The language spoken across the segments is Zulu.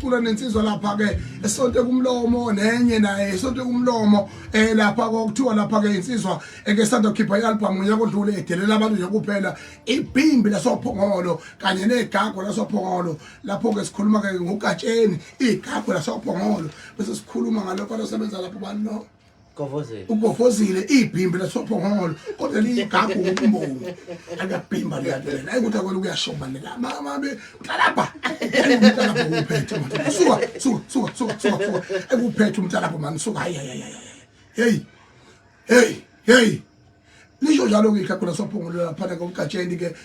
ecula nensizwa lapha ke esonto kumlomo nenye naye esonto kumlomo lapha kokuthiwa lapha ke insizwa eke sanda kukhipha ialbum unyaka odlule edelela abantu nje kuphela ibhimbi lasophongolo kanye negago lasophongolo lapho ke sikhuluma ke ngogatsheni igago lasophongolo bese sikhuluma ngalokho losebenza lapho bani no ugofozile ibhimbi lasophongolo kodwa ligago ngokumbongo akabhimba liyadlela ayikuthi akwela kuyashoba lela mama be utalapha umtalapha kuphethe suka ekuphethe umtalapha mani suka hey lisho njalo ke igago lasophongolo lapha ke ugatsheni ke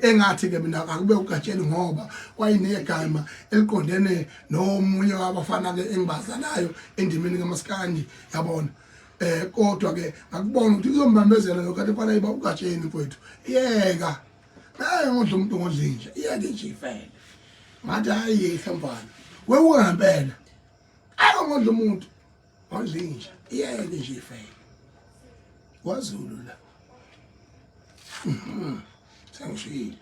engathi ke mina akube ugatsheni ngoba kwayinegama eliqondene nomunye wabafana ke engibazanayo endimini kaMaskandi yabona kodwa ke akubona ukuthi kuzombambezela lokho kade fana iba ugatsheni mfowethu yeka hayi ngodla umuntu ngodlinja iyake nje ifele ngathi hayi ihlambana wewe ngempela ayo ngodla umuntu ngodlinja iyake nje ifele kwaZulu la sangishilo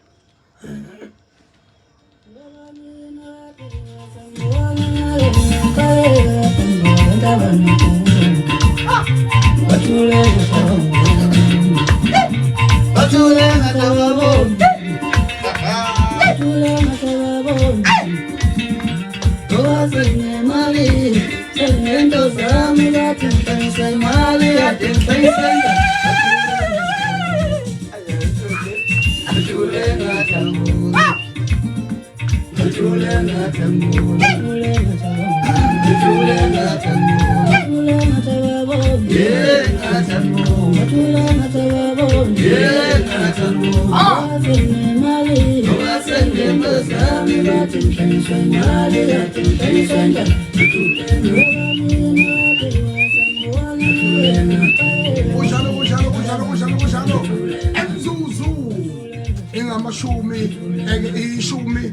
ishumi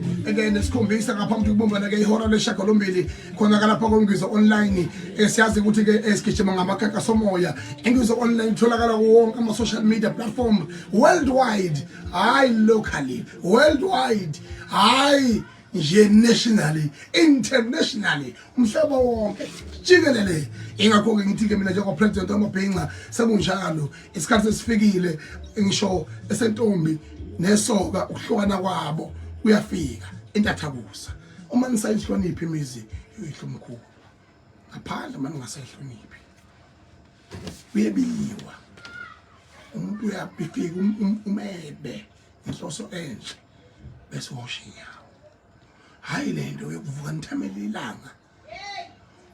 nesikhombisa ngaphambi kokubumbana ke ihora leshagalombili khona kalapha komngizwa online siyazi ukuthi ke esigijima ngamakaka somoya ingizwa online tholakala wonke ama social media platform worldwide hayi locally worldwide hayi nje nationally internationally umhlaba wonke jikelele ingakho ke ngithi ke mina njengo president waMabhinqa sekunjalo isikhathi sesifikile ngisho esentombi nesoka ukuhlukana kwabo kuyafika entathabusa uma nisayihloniphi imizi yihlo mkhulu ngaphandle manje ngasayihloniphi uyebiwa umuntu uyabhifika umebe inhloso enhle bese washiya hayi lento yokuvuka nithamela ilanga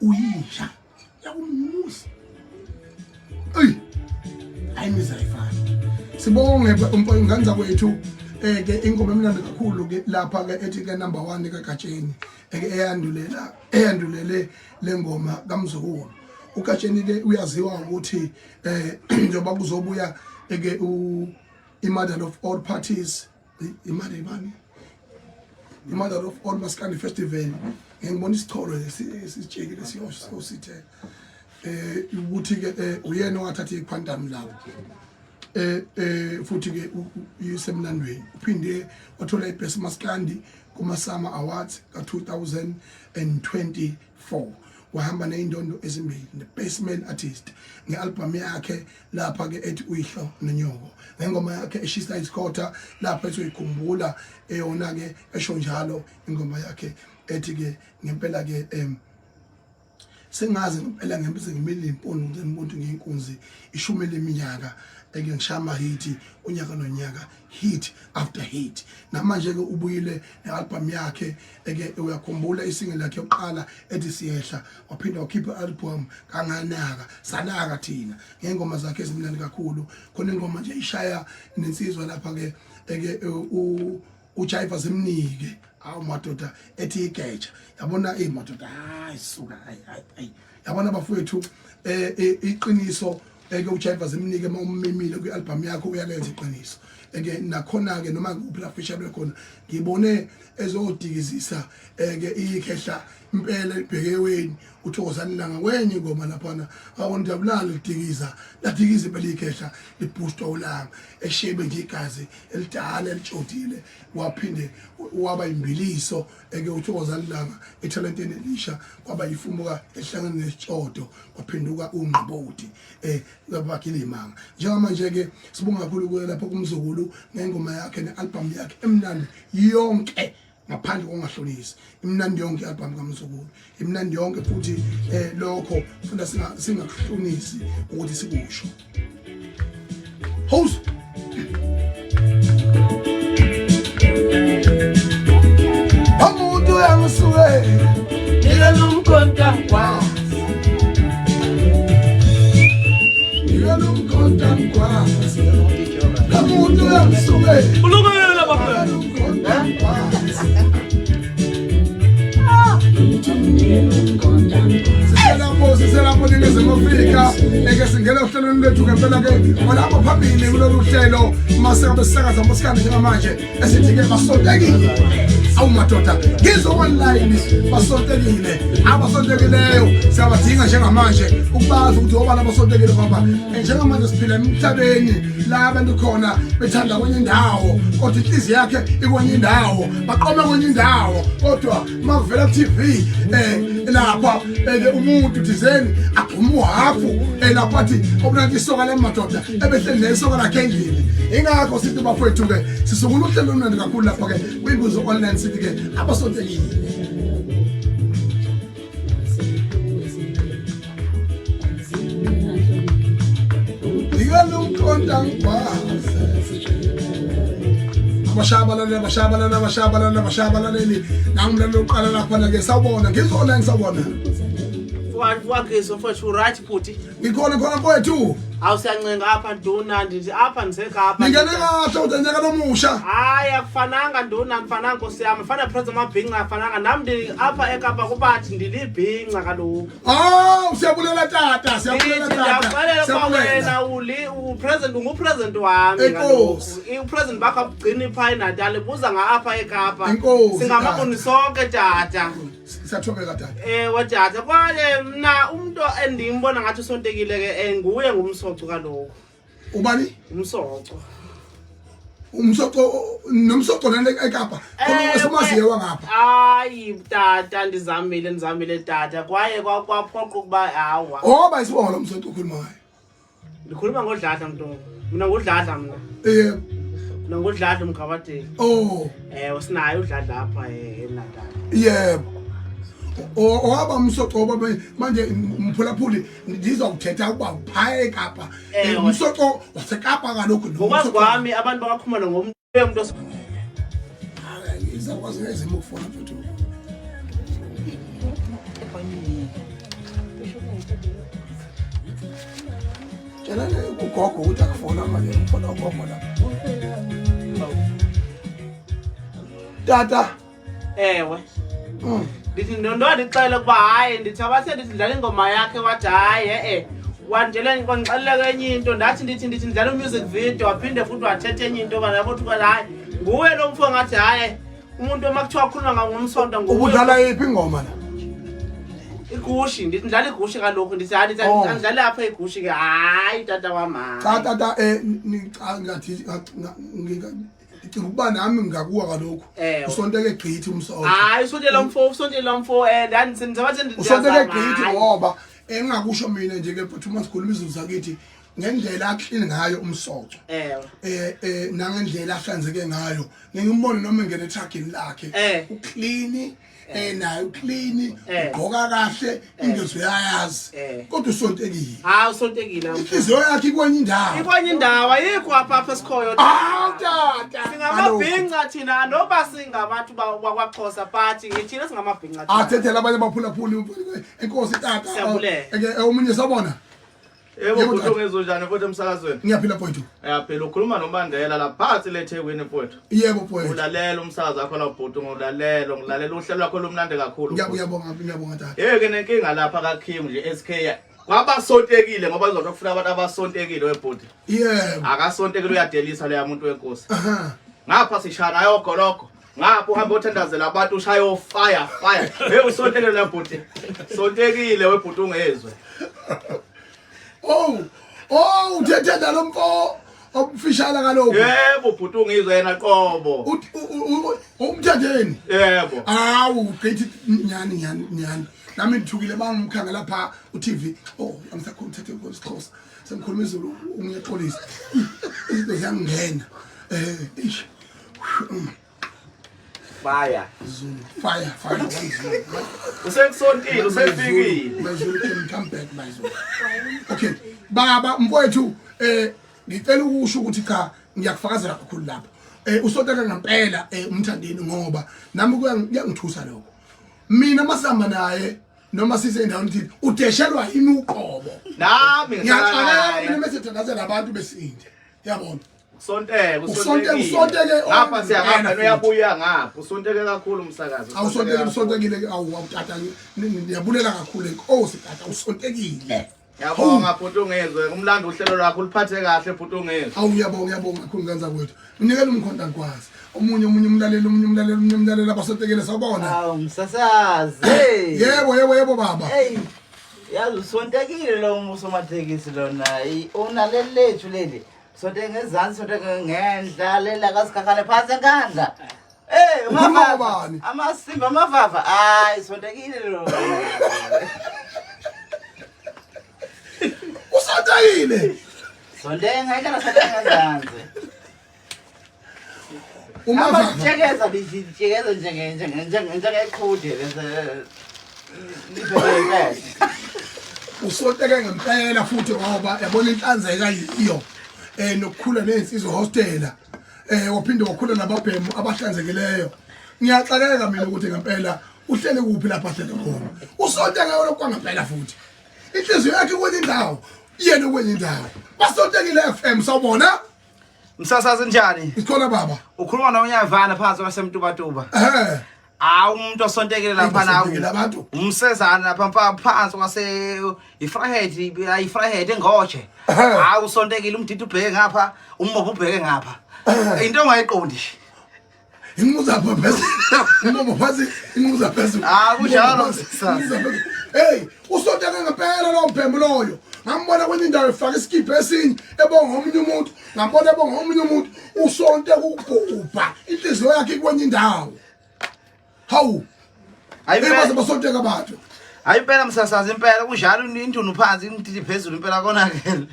uyisha yakumuzi ayimizayifana sibonge umfowethu kwethu ke ingoma emnandi kakhulu ke lapha ke ethi ke number 1 ke Gatsheni ke eyandulele lengoma kaMzukulu uGatsheni ke uyaziwa ukuthi njengoba kuzobuya ke i-mother of all parties i-mother of all Maskandi festival ngibona isitholo lesitshekile siyosithe ukuthi ke uyena wathatha iPhantom lawo futhi ke uyisemlandweni uphinde wathola iBest Maskandi kuma-Summer Awards ka-2024 wahamba neindondo ezimbili the-Best Male Artist nge-album yakhe lapha ke ethi Uyihlo Nonyoko ngengoma yakhe eshisa isikota lapha esoyikhumbula eyona ke esho njalo ingoma yakhe ethi ke ngempela ke sengazi ngempela ngempela ngimile impondo ngimuntu ngeinkunzi ishumi leminyaka eke ngishama hit unyaka nonyaka hit after hit namanje ke ubuyile nealbum yakhe eke uyakhumbula isingle lakhe yokuqala ethi Siyehla waphinda wakhipha album kanganaka sanaka thina ngengoma zakhe ezimnandi kakhulu khona ingoma nje ishaya nensizwa lapha ke eke uJaiva Zimnike awu madoda ethi igeja yabona madoda hayi suka hayi yabona bafowethu iqiniso eke uJaiva Zimnike uma ummemile kwialbum yakho uyalenza iqiniso ke nakhona ke noma kuphi la fisha bekhona ngibone ezodikizisa ke ikhehla impela ibhekeweni uthokozani langa kwenye ingoma laphana awondabulala lidikiza ladikiza impela ikhehla liboost ulanga eshebe nje igazi elidala elitshotile waphinde waba imbiliso ke uthokozani langa etalenteni elisha kwaba yifumuka ehlangene nesitshodo waphinduka ungqiboti ngabakile imanga njengamanje ke sibonga kakhulu lapho kumzukulu ngengoma yakhe nealbum yakhe emnandi yonke ngaphandle kongahlonisi imnandi yonke album kaMzukulu imnandi yonke futhi lokho funa singahlonisi ukuthi sikusho host amuntu yangisuke ngelomkhonta kwa ngelomkhonta kwa amuntu yangisuke ulungela baba Selapho ningezimo Afrika eke singena uhlelo lethu ngempela ke walapha phambili kulolu hlelo mase abesakaza mosikane njengamanje esithi ke basontekile awumadoda ngizo online basontekile abasontekileyo siyabadinga njengamanje ukubazi ukuthi obala basontekile ngoba njengamanje siphila emhlabeni la abantu khona bethanda kwenye indawo kodwa inhliziyo yakhe ikwenye indawo baqoma kwenye indawo kodwa makuvela ku TV lapha umuntu thizeni aphuma uhafu lapha athi obunanti isoka lamadoda ebehleli nesoka lakhe endlini ingakho sithi bafowethu ke sisungula uhlelo oluningi kakhulu lapha ke kuyinguzo online sithi ke abasontekile digalumkhonta ngibase abashabalaleli nangimlelo uqala lapha ke sawubona ngizona ngisawubona wakhe mfowethu right futhi ngikhona khona mfowethu awusiyancenga apha nduna ndithi apha ndisekhapha ngingene kahle uzenjeka nomusha hayi akufananga nduna akufananga nkosi yami fana president mabhinqa afananga nami apha eKapa kubathi ndilibhinqa kaloku siyabulela tata siyabulela tata siyabulela upresident ungupresident wami kaloku upresident bakho abugcini pha eNatal buza ngapha eKapa singamaboni sonke tata siyathobeka tata wetata kwaye mna umuntu endimbona ngathi usontekile ke nguye ngumsoco kaloku ubani umsoco nomsoco nale eKapa khona esimaziye wangapha hayi tata ndizamile tata kwaye kwaphoqa ukuba hawa ngoba isibonga lo msoco ukhuluma ngayo ndikhuluma ngodladla mntu mina ngodladla mina ngodladla umgabadeli sinayo udladla apha eNatal yebo owaba umsoco oba manje umphulaphuli ndizokuthetha ukuba uphaya eKapa umsoco waseKapa kalokho ngokwazi kwami abantu bakakhumana ngomuntu izakwazi ngezimo ukufona futhi tshela ugogo ukuthi akufona manje ufona ugogo lapha tata ewe ndithi ndondixela kuba hayi ndithi abathe ndithi ndidlala ingoma yakhe wathi hayi wanjele kwangixelela kwenye into ndithi ndidlala music video waphinde futhi wathetha enye into banabothi hayi nguwe lo mfo ngathi hayi umuntu emakuthiwa akhuluma ngomsonto nguwe ubudlala yiphi ingoma la igushi ndithi ndidlala igushi kaloku ndithi hayi ndidlala apha igushi ke hayi tata wama cha tata ngathi ukuba nami ngakuwa kalokho usonteke gqithi umsoco hayi usontela mfo ndandizabathe usonteke gqithi ngoba engakusho mina nje ke but uma sikhuluma izulu sakithi ngendlela aklini ngayo umsoco nangendlela ahlanzeke ngayo ngimbone noma ngene truckini lakhe uclean nayo uclean ugqoka kahle ingezwe yayazi kodwa usontekile usontekile inhliziyo yakhe ikwenye indawo ayikho apha esikhoyo tata singamabhinqa thina noba singabantu bakwaXhosa party thina singamabhinqa athethela abanye baphulaphuli enkosi tata omunye sabona yebo kuhlongezwe njani mfowethu emsakazweni ngiyaphila mfowethu phela ukhuluma noMandela la phansi leThekwini mfowethu yebo mfowethu ulalela umsakazo wakho la bhuti ngilalela uhlelo lwakho lomnandi kakhulu ngiyabonga tata ke nenkinga lapha kaKim nje SK kwabasontekile ngoba izotho kufuna abantu abasontekile webhodi yebo akasontekile uyadelisa leya muntu wenkosi aha ngapha sishana yogoloko ngapha uhamba uthandazela abantu ushayo fire hey usontekile la bhodi sontekile webhodi ungezwe uthethe lomfo omfishana kaloko yebo bhodi ungizwe yena qobo umthatheni yebo awu githi nyani nami ngithukile bangimkhangela lapha uTV angisakhuluma uthethe ngosixhosa sengikhuluma izulu ungiyaxolisa izinto ziyangena fire usekusontile usefikile Mazulu can come back Mazulu okay baba mfowethu ngicela ukusho ukuthi cha ngiyakufakazela kakhulu lapho usonteka ngempela umthandeni ngoba nami kuyangithusa lokho mina masihamba naye noma sise endaweni thini udeshelwa yimi uqobo nami ngiyaqala mina mesithandazela abantu besinde yabona Sonteke ngapha siyahamba noyabuya ngapha usonteke kakhulu umsakazi usontekile awutata niyabulela kakhulu enkosi tata usontekile yabonga bhuti ungezwe umlando uhlelo lwakho luphathe kahle bhuti ungezwe ngiyabonga kakhulu ngenza kwethu unikele umkhonto ngikwazi omunye umlaleli abasontekile sabona msasazi yebo baba hey yazi usontekile lo musomathekisi lona onaleli lethu leli sonke ngezansi sonke ngendla lela kasikhakhale phansi enkandla umavava amasimba amavava hayi sontekile lo usontekile sonke ngayikala sonke ngezansi umavava jekeza bijekeza njengeqhude bese liphele usonteke ngempela futhi ngoba yabona inhlanzeka yiyo nokukhula nezinsizwa hostela waphinde wakhula nababhemu abahlanzekileyo ngiyaxakeka mina ukuthi ngempela uhlele kuphi lapha hlele khona usonteke lokwangempela futhi inhliziyo yakhe kwenye indawo yena kwenye indawo basontekile FM sawubona msasazi njani ikhona baba ukhuluma noNyavana phansi kwasemtubatuba umuntu osontekile lapha nawo umsezana lapha phansi kwase ifrahead engoje usontekile umdidi ubheke ngapha umbobo ubheke ngapha into ongayiqondi inguzapha phezulu umbobo phansi inguza phezulu kunjalo msasazi hey usonteke ngempela lo mbhembu loyo ngambona kwenye indawo efaka iskipho esinye ebonga omunye umuntu ngambona ebonga omunye umuntu usonte ukubhubha inhliziyo yakhe kwenye indawo hawu ayibaze basonteka abantu hayi impela msasazi impela kunjalo indunu phansi indidi phezulu impela konakele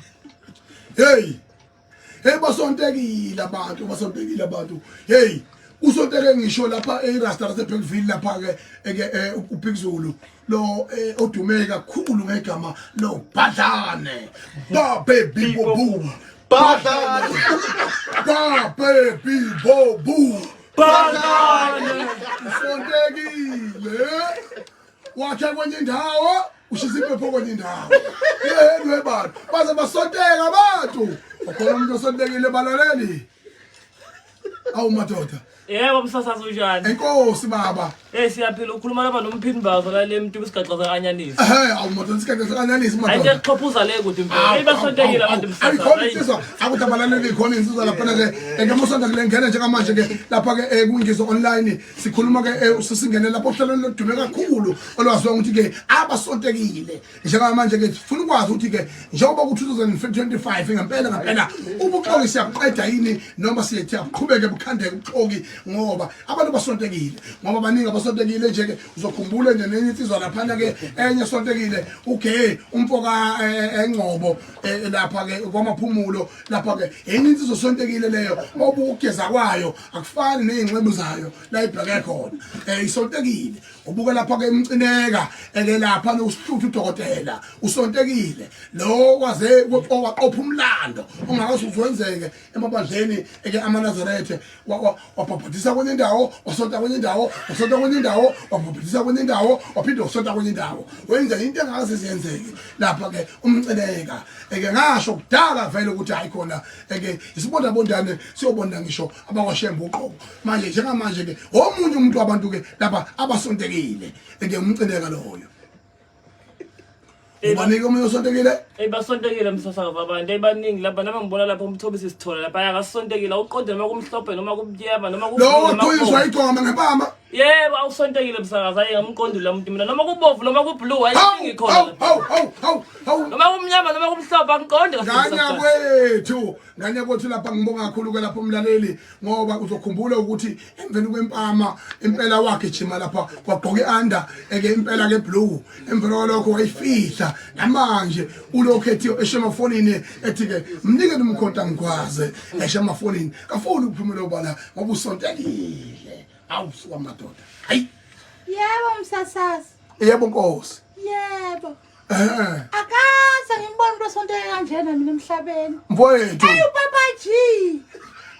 hey basontekile abantu hey usonteke ngisho lapha eRasta Blackville lapha ke uBig Zulu lo odume kakhulu ngegama lo Badlane baby bobu Badlane baby bobu Badlane usontekile wakhe kwenye indawo ushisa iphepho kwenye indawo yedwe abantu baze basonteka abantu ukhona umuntu osontekile balaleli awu madoda yebo msasazi unjani enkosi baba siyaphila ukhuluma lapha nomphini bazo la lemntu besigaxaza anyanisi awu madoda sigaxaza anyanisi madoda ayike xhophuza le kude impela basontekile abantu msasazi akuthi abalaleli khona insizwa lapha ke ngamosonto kule ngene njengamanje ke lapha ke kungizo online sikhuluma ke sisingene lapho ohlelweni lodume kakhulu olwaziwa ukuthi ke abasontekile njengamanje ke sifuna ukwazi ukuthi ke njengoba ku 2025 ngempela ubuxoki siyaqeda yini noma siyathi aqhubeke bukhandeke ubuxoki ngoba abantu basontekile ngoba baningi abasontekile nje ke uzokhumbula nje nenye insizwa lapha ke enye sontekile okay umfoka engcobo lapha ke kwamaphumulo lapha ke enye insizwa sontekile leyo obukugeza kwayo akufani nezingcebo zayo la ibheke khona isontekile ubuka lapha ke imcineka lapha nokuhlutha udokotela usontekile lo kwaze waqopha umlando ongakaze uzwenzeke emabandleni eke amaNazaretha waphaphisa kwenye indawo wasonta kwenye indawo wasonta kwenye indawo waphaphisa kwenye indawo waphinde wasonta kwenye indawo wenza into engakaze ziyenzeke lapha ke umcineka eke ngasho kudala vele ukuthi ayikhona eke isibonda bondane siyobonda ngisho abakwashemba uqobo manje njengamanje ke omunye umuntu wabantu ke lapha abasontekile eke umcineka loyo ubanike umoya osontekile basontekile msasakazi abantu ebaningi lapha nama ngibona lapha umthobisi sithola lapha akasontekile awuqonde noma kumhlophe noma kumnyama noma lo qoyiswa igoma ngempama yebo awusontekile msakazi ayi ngamqondi la muntu mina noma kubovu noma kublue ayi ngikhona noma kumnyama noma kumhlophe angiqondi nganya kwethu lapha ngibonga kakhulu ke lapha umlaleli ngoba uzokhumbula ukuthi emveni kwempama impela wakhe jima lapha kwagqoka ianda eke impela ke blue emveni kwalokho wayifihla namanje ulokho ethi eshemafonini ethi ke mnike umkhonta ngikwaze eshemafonini kafuni ukuphumela ubala ngoba usontekile awusuka madoda hayi yebo msasazi yebo nkosi yebo akaza ngimbona umuntu osonteke kanjena mina emhlabeni mfowethu ayu baba G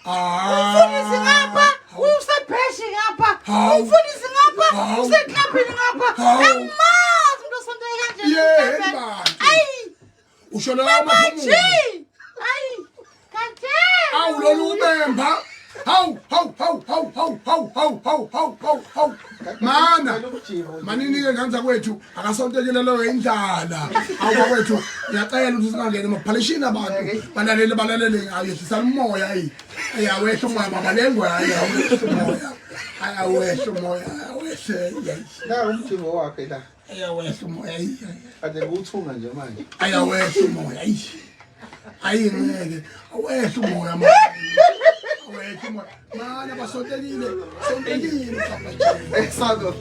umfundisi ngapha usebheshi ngapha umfundisi ngapha useklabhini ngapha angimazi umuntu osonteke kanjena ayi usho la baba G maphumulo ayi kanje awulolu ubemba hawu mana manini ke nganza kwethu akasontekele lo indlala awuba kwethu ngiyacela ukuthi singangene maphalishini abantu balalele ayehlisa umoya ayawehla umoya babalengwe ayawehla umoya awehle la umjingo wakhe la ayawehla umoya ade nguthunga nje manje ayawehla umoya ayingeke awehla umoya awehla umoya mana basontekile kapha esado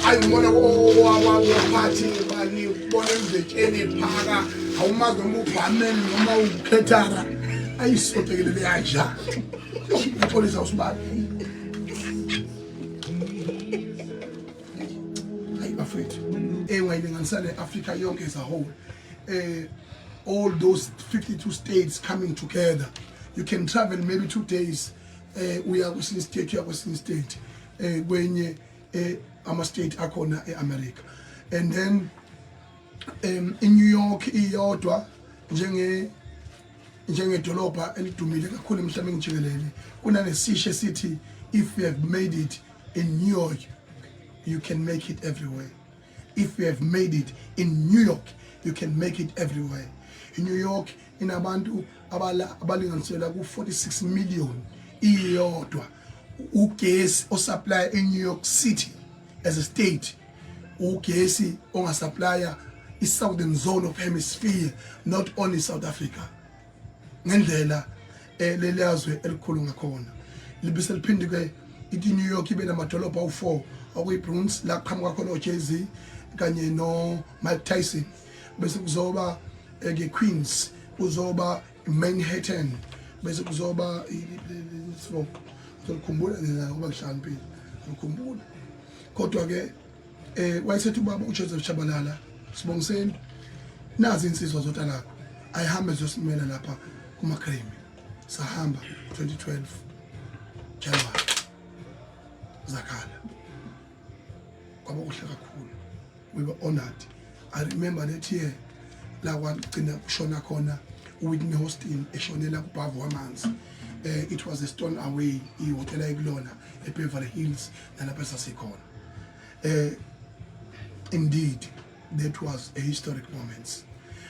ayibona waphathi bani bona emzetsheni phaka awumazi noma ubhameni noma ukhethara ayisontekile leyaja upolisa usibani ayi bafethu wayinganisane Africa yonke as a whole all those 52 states coming together you can travel maybe 2 days uya kwesinye state uya kwesinye state kwenye ama-state akhona e-America and then in New York iyodwa njengedolobha elidumile kakhulu emhlabeni jikelele kunanesisho esithi if you have made it in New York you can make it everywhere. If you have made it in New York you can make it everywhere. In New York inabantu abalinganisela ku-46 million iyodwa ugesi osupply in New York City as a state ugesi ongasupplya i-southern zone of hemisphere not only South Africa ngendlela leliyazwe elikhulu ngakhona libise liphinde ke ithi New York ibe namadolobha awu4 okuyi-Bronx la qhamuka khona o-Jay-Z kanye no Mike Tyson bese kuzoba ke Queens kuzoba Manhattan bese kuzoba ngikhumbula nina ngoba ngihlaniphile ngikhumbula kodwa ke wayesethi ubaba uJoseph Chabalala sibongiseni nazi insizwa zotalakho ayihambe zosimela lapha kumaGrammy sahamba 2012 January zakhala kwaba kuhle kakhulu we were honored. I remember that year la wagcina kushona khona uWhitney Houston eshonela kubhavu wamanzi it was a stone away ihotel ekulona eBeverly Hills nalapha sasikhona indeed that was a historic moment.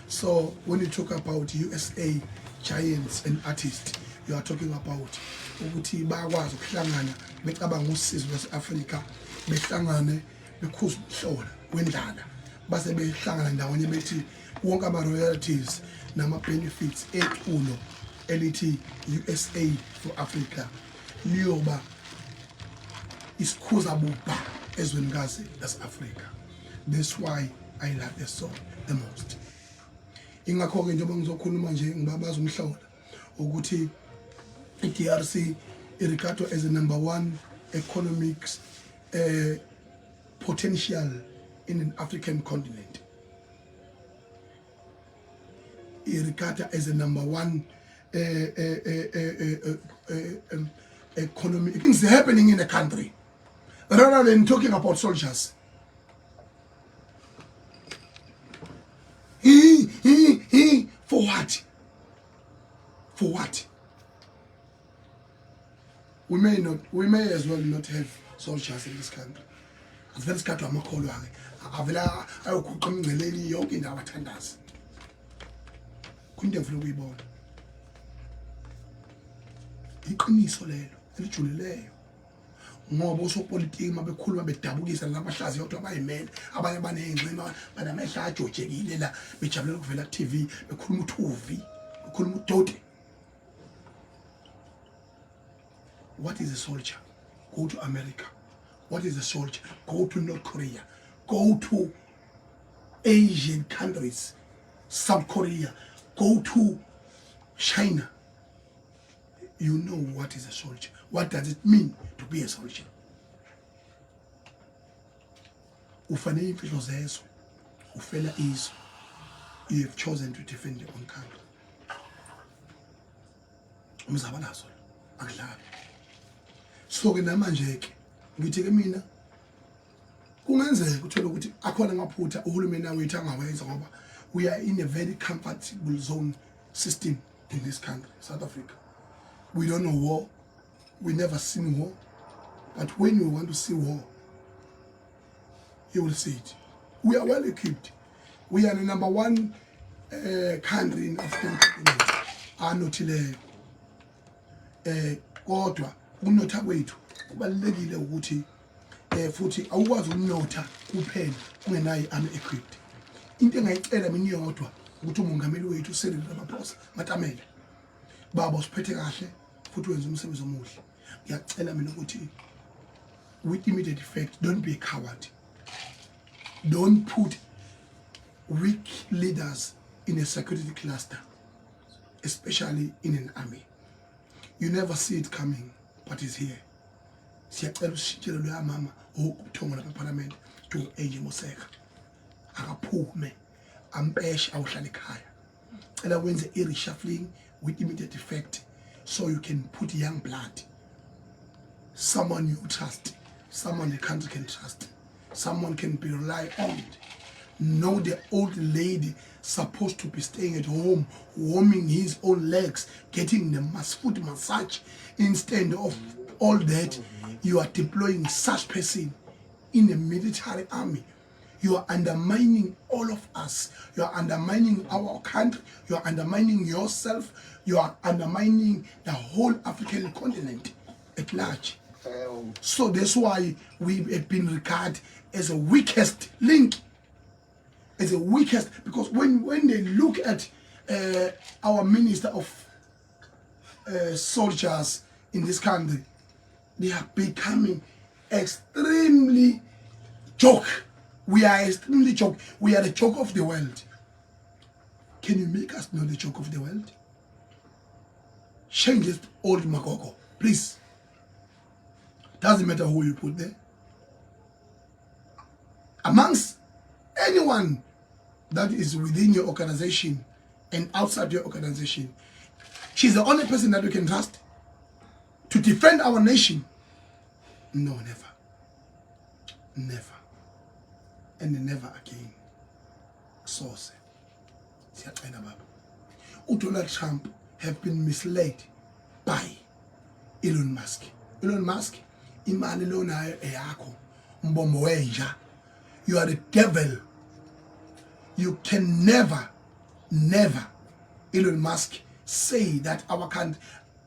So when you talk about USA giants and artists you are talking about ukuthi bakwazi ukuhlangana becabanga usizo lwase-Afrika behlangane bekhuza umhlola wendlala base behlangana ndawonye bethi wonke ama-royalties nama-benefits eculo elithi USA for Africa liyoba isikhuza buba ezwenikazi lase-Afrika. That's why I love the song the most. Ingakho-ke njengoba ngizokhuluma nje ngibabaza umhlola ukuthi i-DRC iregardwa as the #1 economics potential in an African continent. Iregarded as the #1 economic things happening in the country rather than talking about soldiers. For what? For what? we may as well not have soldiers in this country. Avela isikhathi amakholwa ke avela ayokhuqa imingceleli yonke indawo abathandazi kunto ngifuna ukuyibona iqiniso lelo elijulileyo ngoba usopolitiki mabekhuluma bedabukisa labahlazi yodwa abayimele abanye banengcima banamehla ajojekile la bejabulela ukuvela ku TV bekhuluma uthuvi bekhuluma udoti. What is a soldier? Go to America. What is a soldier? Go to North Korea. Go to Asian countries, South Korea. Go to China. You know what is a soldier. What does it mean to be a soldier? Ufanele imfihlo zezwe. Ufela izwe. You have chosen to defend your own country. Umzabalazo akudlali. So ke namanje ke ngithi ke mina kungenzeka uthola ukuthi akhona ngaphutha uhulumeni wethu angawenza ngoba we are in a very comfortable zone system in this country, South Africa. We don't know war. We never seen war. But when we want to see war, you will see it. We are well equipped. We are the #1 country in African continent. Anothile kodwa ukunotha kwethu kubalekile ukuthi futhi awukwazi ukunotha kuphela ungenayo i-army equipped. Into engayicela mina iyodwa ukuthi umongameli wethu Cyril Ramaphosa Matamela baba usiphethe kahle futhi wenza umsebenzi omuhle. Ngiyacela mina ukuthi with immediate effect, don't be a coward. Don't put weak leaders in a security cluster, especially in an army. You never see it coming, but it's here. Siyacela usishintshele lo mama okuthonga lapha eParliament to AJ Moseka. Akaphume ampeshe awuhlala ekhaya. Cela wenze i-reshuffling with immediate effect so you can put young blood. Someone you trust, someone the country can trust, someone can be relied on. No, the old lady supposed to be staying at home, warming his own legs, getting the foot massage. Instead of all that, you are deploying such person in a military army. You are undermining all of us. You are undermining our country. You are undermining yourself. You are undermining the whole African continent at large. So that's why we have been regarded as the weakest link. As the weakest, because when they look at our minister of soldiers in this country, they are becoming extremely joke. We are extremely joke. We are the joke of the world. Can you make us not the joke of the world? Change this old Makoko, please. Doesn't matter who you put there. Amongst anyone that is within your organization and outside your organization, she's the only person that we can trust to defend our nation. No, never. Never. And never again. Source. Donald Trump have been misled by Elon Musk. Elon Musk, imali lona eyakho, mbombo wenja. You are the devil. You can never, Elon Musk, say that our country.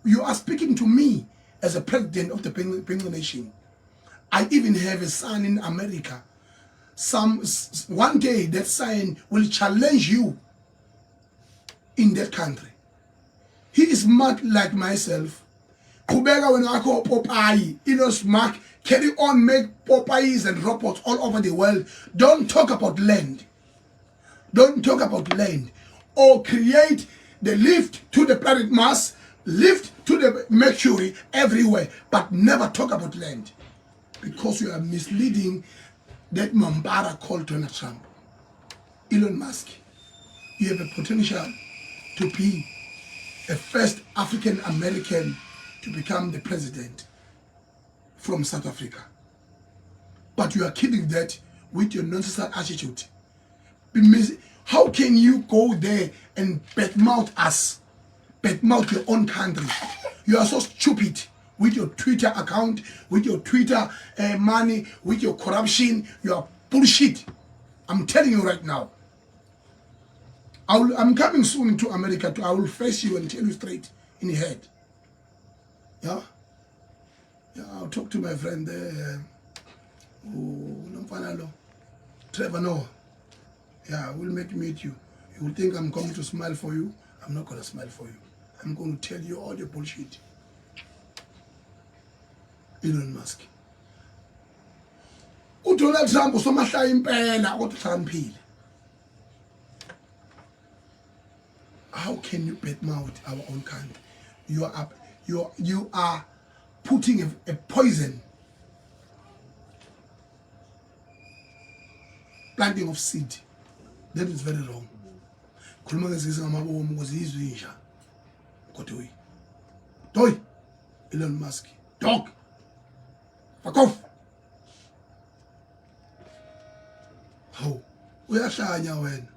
You are speaking to me as a president of the Penguin Nation. I even have a son in America. One day that son will challenge you in that country. He is smart like myself. Kubeka when I call Popeye, Elon Musk, carry on, make Popeyes and robots all over the world. Don't talk about land. Don't talk about land. Or create the lift to the planet Mars, lift to the Mercury everywhere, but never talk about land. Because you are misleading that Mambara called Donald Trump. Elon Musk, you have a potential to be a first African American to become the president from South Africa. But you are keeping that with your nonsense attitude. How can you go there and badmouth us? Badmouth your own country? You are so stupid. with your Twitter account, with your Twitter money, with your corruption. You are bullshit. I'm telling you right now. I'm coming soon to America. I will face you and tell you straight in the head. Yeah? Yeah, I'll talk to my friend there. Trevor Noah. Yeah, we'll meet you. You will think I'm coming to smile for you. I'm not going to smile for you. I'm going to tell you all your bullshit. Elon Musk. Donald Trump usomahla impela kodwa uthambile. How can you badmouth our own country? You are putting a poison, planting of seed. That is very wrong. Khuluma ngezizwe ngamabomu because izwe inja. Kodwa toy Elon Musk. Dog. Fuck off. How? Uyahlanya wena.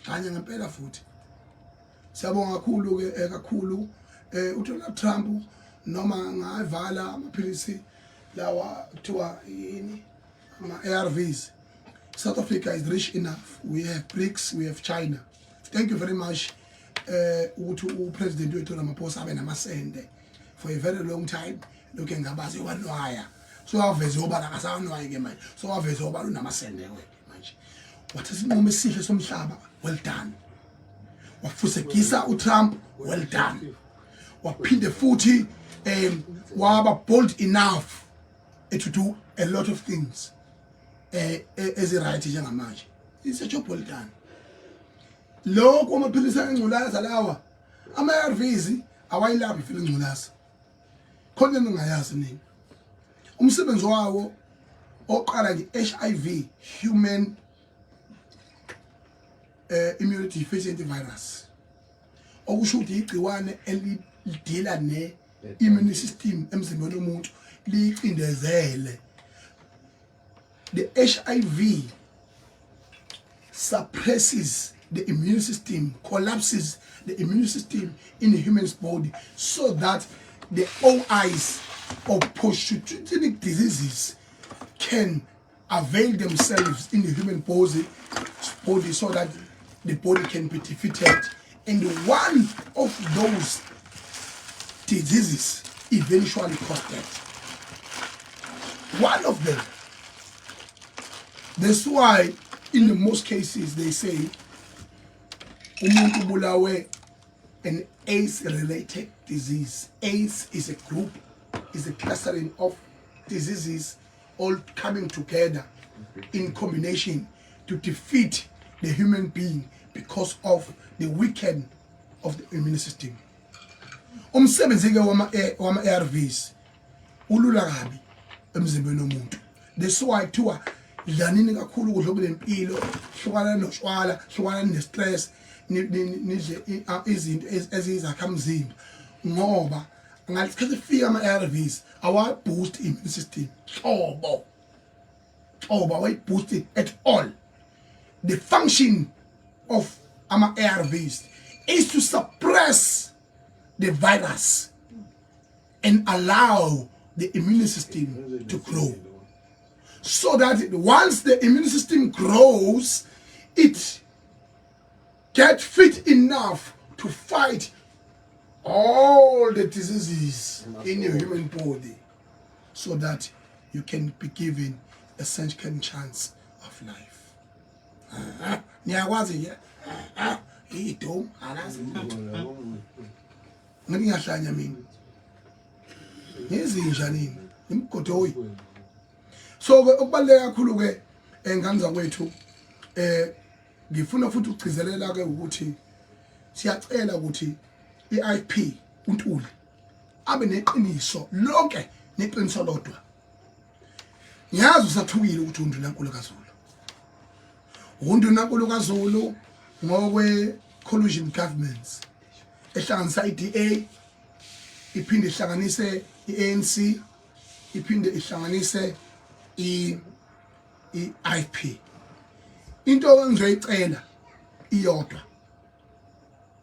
Hlanya ngempela futhi. Siyabonga kakhulu ke kakhulu uDonald Trump noma ngavala amaphilisi lawa kuthiwa yini ama ARVs. South Africa is rich enough. We have BRICS, we have China. Thank you very much ukuthi upresident wethu Ramaphosa abe namasende for a very long time looking ngabazi wanwaya. So aveze obala akasanwaye ke manje. So aveze obala unamasende manje. Wathi sinqomo esihle somhlaba, well done. Wafusekisa uTrump, well done. Waphinde futhi waba bold enough to do a lot of things as a right njengamanje. It's a job well done. Lokho amaphilisi angculaza lawa ama-ARVs awayilaphi phela ingculaza. Khona ningayazi nini. Umsebenzi wawo oqala nge-HIV, human immunity deficient virus. Okusho ukuthi igciwane elidila ne immune system emzimbeni womuntu liqindezele. The HIV suppresses the immune system, collapses the immune system in the human's body so that the OIs of opportunistic diseases can avail themselves in the human body so that the body can be defeated. And one of those diseases eventually caused death. One of them. That's why in the most cases they say umuntu bulawe an AIDS-related disease. AIDS is a group, is a clustering of diseases all coming together in combination to defeat the human being because of the weakening of the immune system. Umsebenzi ke wama-ARVs ulula kabi emzimbeni womuntu. That's why kuthiwa dlanini kakhulu ukudla okunempilo, hlukana noshwala, hlukana ne-stress, nidle izinto eziyizakhamzimba ngoba ngasikhathi fika ama-ARVs awa-boost immune system. Hlobo awayi-boost at all. The function of ARVs is to suppress the virus and allow the immune system to grow. So that once the immune system grows, it gets fit enough to fight all the diseases in your human body so that you can be given a second chance of life. Niyakwazi idom alazi ngiyahlanya mina ngezinja nini imgodoyi. So okubaleka kakhulu ke engane zakwethu ngifuna futhi ukugcizelela ke ukuthi siyacela ukuthi iIP uNtuli abe neqiniso lonke neqiniso lodwa. Ngiyazi usathukile ukuthi uNdunankulu kaZulu. uNdunankulu kaZulu ngokwe collusion governments ehlanganisa iDA iphinde ihlanganise iANC iphinde ihlanganise iIP. Into engizoyicela iyodwa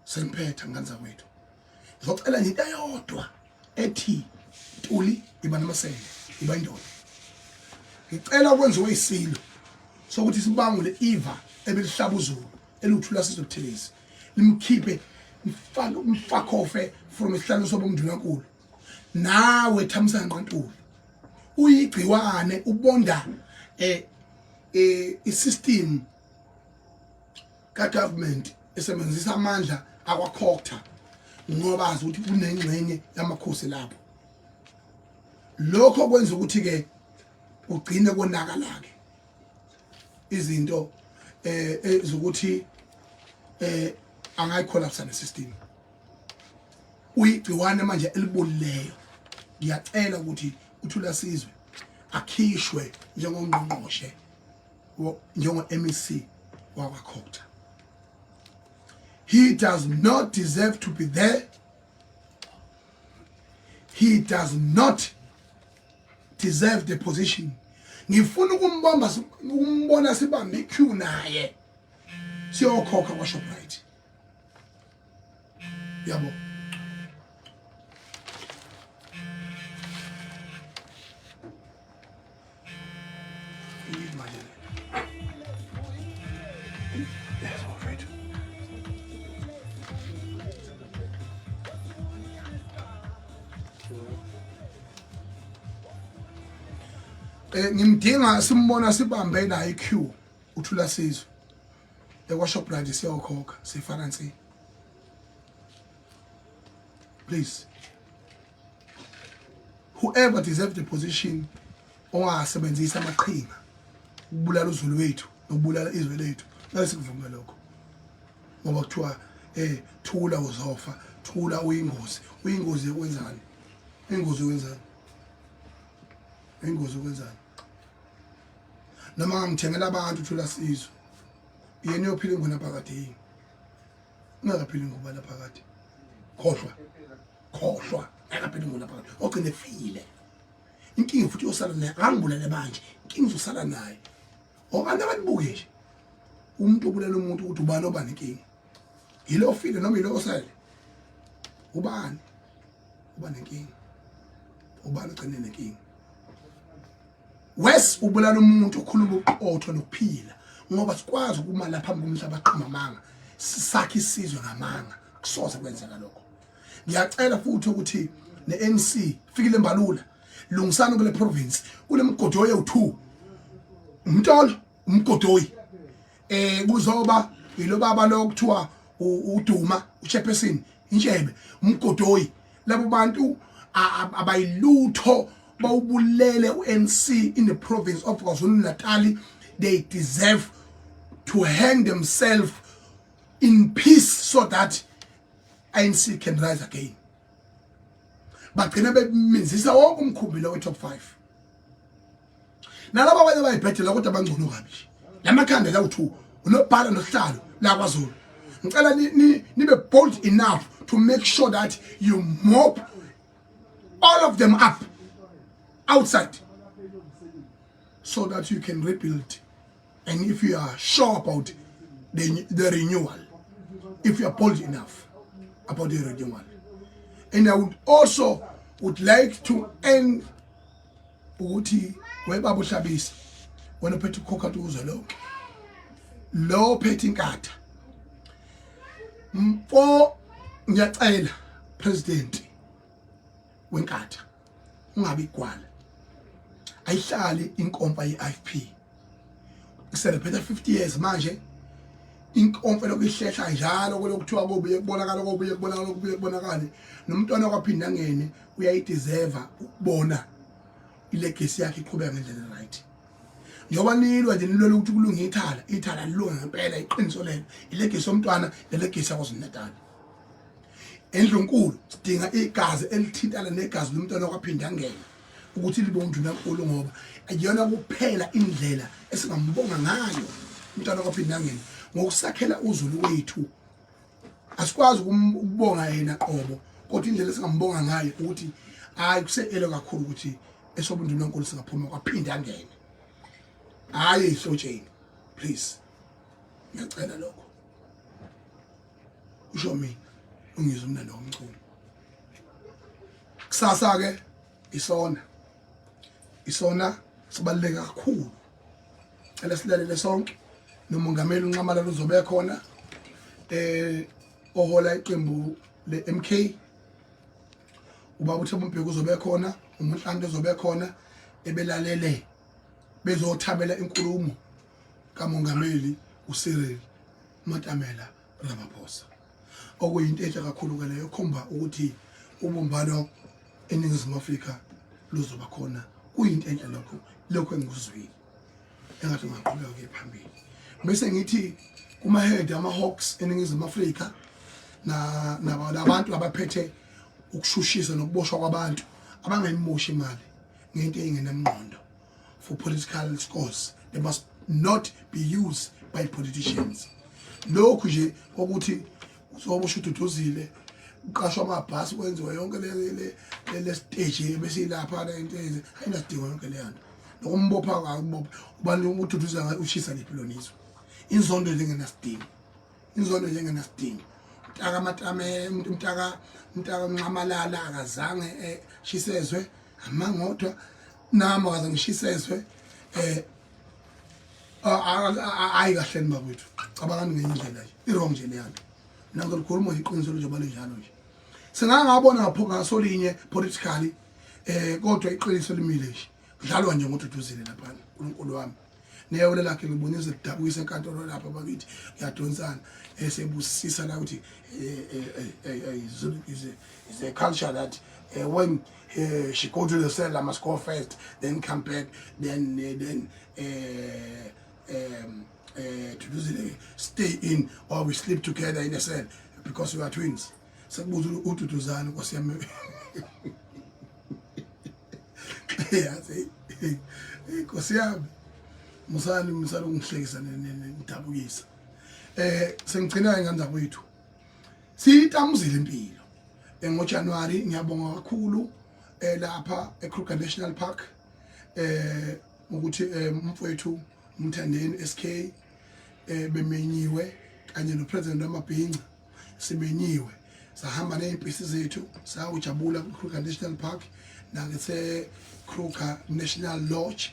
semphetha ngani zakwethu. Ngizocela into eyodwa ethi umculi iba namasele iba indoda ngicela ukwenziwe isilo sokuthi sibangule Eva ebelihlaba uZulu eluthula sizobuthelezi limkhiphe mfakofe from isihlalo sobumndunankulu nawe Thamsanqa Ntuli uyigciwane ubonda isystem ka government esebenzisa amandla akwakhokta ngoba azi ukuthi kunengxenye yamakhosi lapho lokho kwenza ukuthi ke ugcine konakala ke izinto ezokuthi angayicollapse nesystem uyigciwane manje elibolileyo ngiyacela ukuthi uthula sizwe akhishwe njengongqongqoshe njengo-MEC wakwakhokta. He does not deserve to be there. He does not deserve the position. Ngifuna ukumbona sibambe iqueue naye siyokhokha kwa Shoprite. Yabo. Ngimdinga simbona sibambe la iqueue uthula sizwe ekwa Shoprite siyokhokha sifinance. Please, whoever deserves the position ongasebenzisa amaqhinga ukubulala uZulu wethu nokubulala izwe lethu ngasikuvume lokho ngoba kuthiwa thula uzofa thula uyingozi yokwenzani ingozi yokwenzani noma ngithengela abantu thula sizwe yena uyophila ngona phakathi ungaphili ngoba la phakathi khohlwa akaphili ngona phakathi ogcine file inkingi futhi yosala naye angibulale manje inkingi uzosala naye abantu abalibuke nje umuntu obulala umuntu ukuthi ubani oba nenkingi yilo file noma yilo osale ubani uba nenkingi ubani ugcine nenkingi wes ubulala umuntu okhuluma uqotho nokuphila ngoba sikwazi ukuma lapha phambi komhlaba aqhuma amanga sisakhe isizwe ngamanga kusoze kwenzeka lokho. Ngiyacela futhi ukuthi ne-NC fikile Mbalula lungisana kule province kule mgodoyi u2 umntolo umgodoyi kuzoba yilo baba lokuthiwa uDuma uChephesini intshebe umgodoyi labo bantu abayilutho bawubulele uNC in the province of KwaZulu-Natal. They deserve to hang themselves in peace so that ANC can rise again. Bagcina bemenzisa wonke umkhumbilo we-top 5 nalabo abanye bayibhedela kodwa bangcono kabi lamakhanda la u2 unobhala nohlalo la kwaZulu. Ngicela nibe bold enough to make sure that you mop all of them up outside so that you can rebuild. And if you are sure about the renewal, if you are bold enough about the renewal. And I would like to end ukuthi webaba uhlabisa wena uphethe ukhokha tuzo lonke lo phethe inkatha mfo ngiyacela president wenkatha ungabi igwala ayihlali inkomfa yeIFP celebrate 50 years manje inkomfa lokuhlehla njalo lokuthiwa kobuye kubonakala nomntwana kwaphinda ngene uyayideserve ukubona ilegacy yakhe iqhubeka ngendlela right njoba nilwa nje nilolo ukuthi kulunga ithala lilunga ngempela iqiniso lelo ilegacy yomntwana nelegacy yakwaZulu-Natal endlunkulu sidinga igazi elithintana negazi lomntwana kwaphinda ngene ukuthi libe undunankulu ngoba ayona kuphela indlela esingambonga ngayo umntwana kwaphinda ngene ngokusakhela uZulu wethu. Asikwazi ukubonga yena qobo kodwa indlela esingambonga ngayo ukuthi hayi kuseele kakhulu ukuthi esobundunankulu singaphuma kwaphinda ngene hayi ihlotsheni please ngiyacela lokho usho mina ungizwe mina lo mculo kusasa ke isona sibaluleke kakhulu elesilalele sonke nomongameli uNqamalala uzobe khona ohola iqembu le-MK ubaba uThabo Mbeki uzobe khona uMhlanhla uzobe khona ebelalele bezothabela inkulumo kamongameli uCyril Matamela Ramaphosa okuyinto enhle kakhulu ke leyo khomba ukuthi ubumbano eNingizimu Afrika luzoba khona kuyinto enhle lokho engikuzwile engathi ngaqhubeka ke phambili bese ngithi kuma head ama-Hawks eNingizimu Afrika nabantu abaphethe ukushushisa nokuboshwa kwabantu abangayimoshi imali ngento engenamngqondo for political scores. They must not be used by politicians. Lokhu nje ukuthi uzobe ushududuzile uqashwa amabhasi kwenziwa yonke le stage bese ilapha into eze ayinasidingo yonke le yanto nokumbopha kakubopha ubani ududuza ushisa lepilonizwe inzondo njengenasidingo mntaka Matame mntaka Nqamalala akazange shisezwe amangodwa nami akaze ngishisezwe ayi kahle nibabethu cabangani ngendlela nje i-wrong nje leyanto mina ngizolikhuluma iqiniso njengoba linjalo nje singangabona ngasolinye politically kodwa iqiniso limile nje kudlalwa nje ngotuduzile lapha uNkulunkulu wami neyawule lakhe ngibonisa lidabukisa enkantolo lapha bakithi ngiyadonsana esebusisa la ukuthi is a culture that when she go to the cell I must go first then come back then to stay in or we sleep together in a cell because we are twins. Sekubuza uDuduzana Nkosi yami. Yazi. Nkosi yami. Musani ungihlekisa nidabukisa. Sengigcina ingane zakwethu. Sitamuzile impilo. NgoJanuary ngiyabonga kakhulu lapha eKruger National Park ukuthi umfowethu Mthandeni SK bemenyiwe kanye nopresident waMabhinca simenyiwe sahamba nezimpisi zethu sawujabula kuKruger National Park nakuse Kruger National Lodge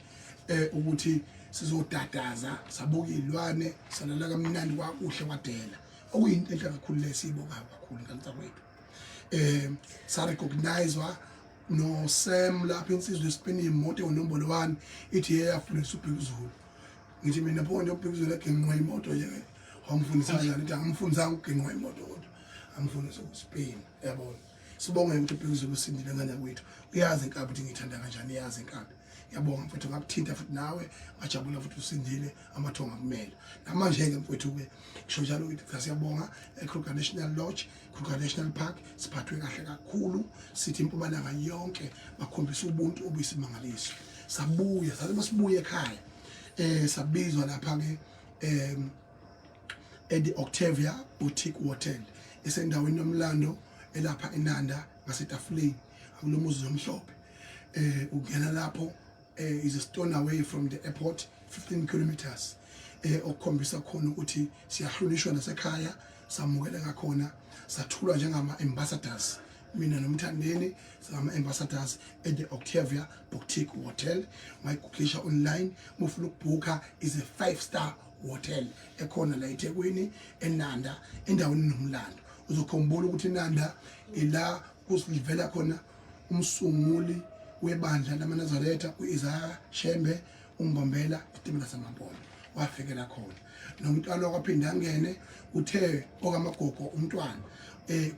ukuthi sizodadaza sabuka izilwane salala kamnandi kwakuhle kwadela okuyinto enhle kakhulu lesibonga kakhulu kantsawethu sa recognizewa no Sam lapha insizwe sipeni imoto enombolo 1 ithi yeyafundisa uBhekuzulu ngithi mina bonke uBhekuzulu egenqwa imoto nje wamfundisa kanjani ukuthi angimfundisanga ugenqwa imoto kodwa amfundisa uSpain yabona sibonge ukuthi uBhekuzulu usindile ngane kwethu uyazi inkabi ukuthi ngithanda kanjani yazi inkabi yabonga mfethu ngakuthinta futhi nawe ngajabula futhi usindile amathonga kumele namanje ke mfethu ke kusho njalo ukuthi siyabonga eKruger National Lodge Kruger National Park siphathwe kahle kakhulu sithi impumalanga yonke bakhombisa ubuntu obuyisimangaliso sabuya sathi masibuye ekhaya sabizwa lapha ke the Octavia Boutique Hotel esendaweni nomlando elapha eNanda ngasetafuleni akulomuzi omhlophe ungena lapho is a stone away from the airport 15 kilometers okukhombisa khona ukuthi siyahlonishwa nasekhaya samukeleka khona sathulwa njengama ambassadors mina noMthandeni sama ambassadors at the Octavia Boutique Hotel mayiguglisha online mufuna ukubhuka is a 5-star hotel ekhona la eThekwini eNanda endaweni nomlando uzokhumbula ukuthi eNanda ila kusivela khona umsunguli webandla lamaNazaretha uIsaiah Shembe umbombela itimela samambona wafikela khona nomntwana okwaphinda angene uthe okamagogo umntwana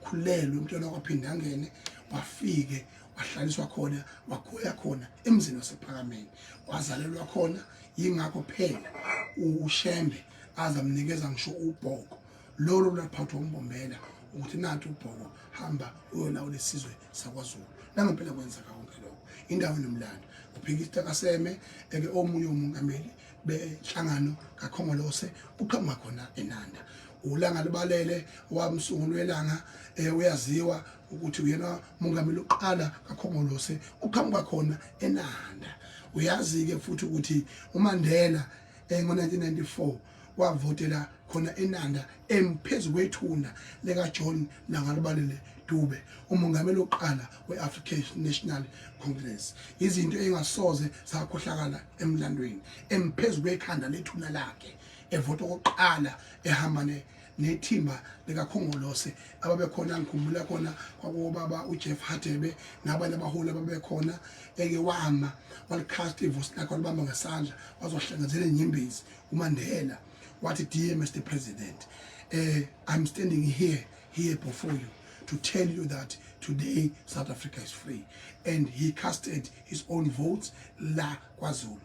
khulelwe umntwana okwaphinda angene wafike wahlaliswa khona wagoya khona emzini wasephakameni wazalelwa khona yingakho phela uShembe azamnikeza ngisho ubhoko lolo laphathwa umbombela ukuthi nathi ubhoko hamba uyolawula isizwe sakwaZulu nangempela kwenzeka konke lokho indawo nomlando uphikisa kaSeme eke omunye umongameli benhlangano kaKhongolose uqhamuka khona eNanda ulanga libalele wamsungulwe elanga uyaziwa ukuthi uyena umongameli oqala kaKhongolose uqhamuka khona eNanda uyazi ke futhi ukuthi uMandela ngo1994 wavotela khona eNanda emphezulu kwethuna leka John langalibalele Dube umongameli oqala we-African National Congress. Izinto engasoze zakhohlakala emlandweni emphezulu kwekhanda lethuna lakhe evota oqala ehamba nethimba likaKhongolose ababekhona ngikhumbula khona kwakubaba uJeff Hadebe nabanye abaholi ababekhona wahamba walicast ivoice lakhe walibamba ngesandla wazohlangazela inyembezi uMandela wathi dear Mr President, I'm standing here before you to tell you that today South Africa is free, and he casted his own votes la KwaZulu.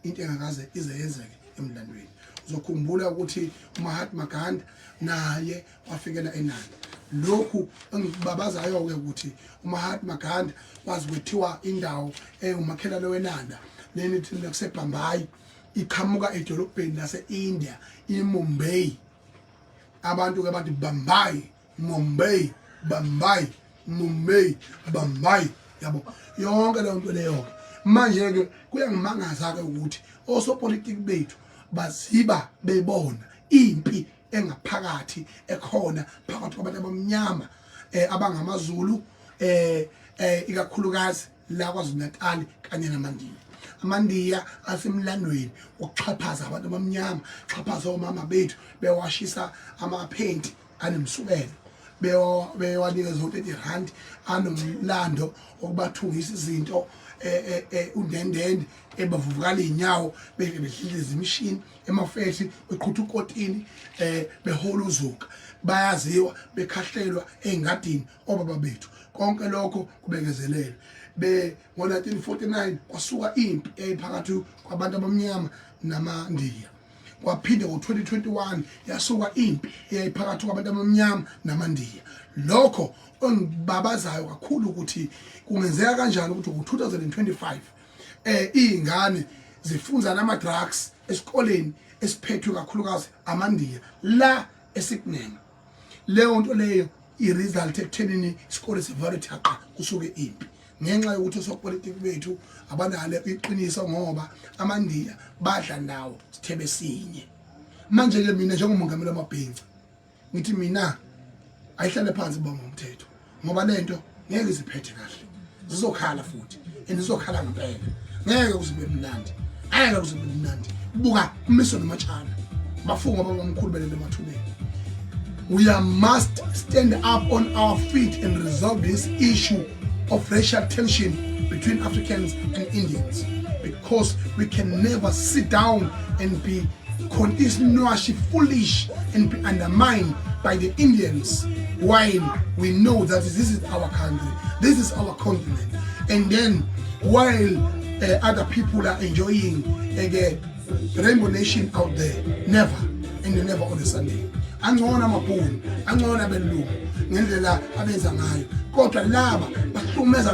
Into engakaze ize yenzeke emlandweni. Uzokhumbula ukuthi uMahatma Gandhi naye wafikela eNanda. Lokhu engibabazayo ke ukuthi uMahatma Gandhi wazi kwethiwa indawo umakhelane weNanda lenithi kusebhambayi iqhamuka edolobheni lase-India iMumbai. Abantu ke bathi Bambai, Mumbai, Bambai, Mumbai, Bambai, yabo yonke leyo nto leyo manje ke kuyangimangaza ke ukuthi osopolitiki bethu baziba bebona impi engaphakathi ekhona phakathi kwabantu abamnyama abangamaZulu ikakhulukazi la KwaZulu-Natal kanye namaNdiya. AmaNdiya asemlandweni ukuxhaphaza abantu abamnyama, xhaphaza omama bethu bewashisa amaphenti anemsubelo bewanikeza u-R30 anomlando okubathungisa izinto undendende ebavuvukala inyawo behliliza imishini emafethi beqhutha ukotini behola uzuka bayaziwa bekhahlelwa engadini obaba bethu. Konke lokho kubekezelele ngo-1949 kwasuka impi ephakathi kwabantu abamnyama namaNdiya. Kwaphinde ngo-2021 yasuka impi eyayiphakathi kwabantu abamnyama namaNdiya. Lokho ongibabazayo kakhulu ukuthi kungenzeka kanjani ukuthi ngo-2025 izingane zifunza nama-drugs esikoleni esiphethwe kakhulukazi amaNdiya la eSignema. Leyo nto leyo i-result ekuthenini isikole sivalwe thaqa kusuke impi ngenxa yokuthi osopolitiki bethu abanalo iqiniso ngoba amaNdiya badla ndawo sithebe sinye. Manje ke mina njengomongameli wamabhinca ngithi mina ayihlale phansi bomba umthetho ngoba lento ngeke iziphethe kahle, zizokhala futhi andizokhala ngempela, ngeke kuzibe mnandi, ngeke kuzibe mnandi. Buka uMiso noMatshana bafunga babamkhulu belele emathuneni. We must stand up on our feet and resolve this issue of racial tension between Africans and Indians, because we can never sit down and be continuously foolish and be undermined by the Indians while we know that this is our country, this is our continent, and then while other people are enjoying the Rainbow Nation out there, never and never on a Sunday. Angona amabhunu angona belungu ngendlela abenza ngayo kodwa laba bahlumeza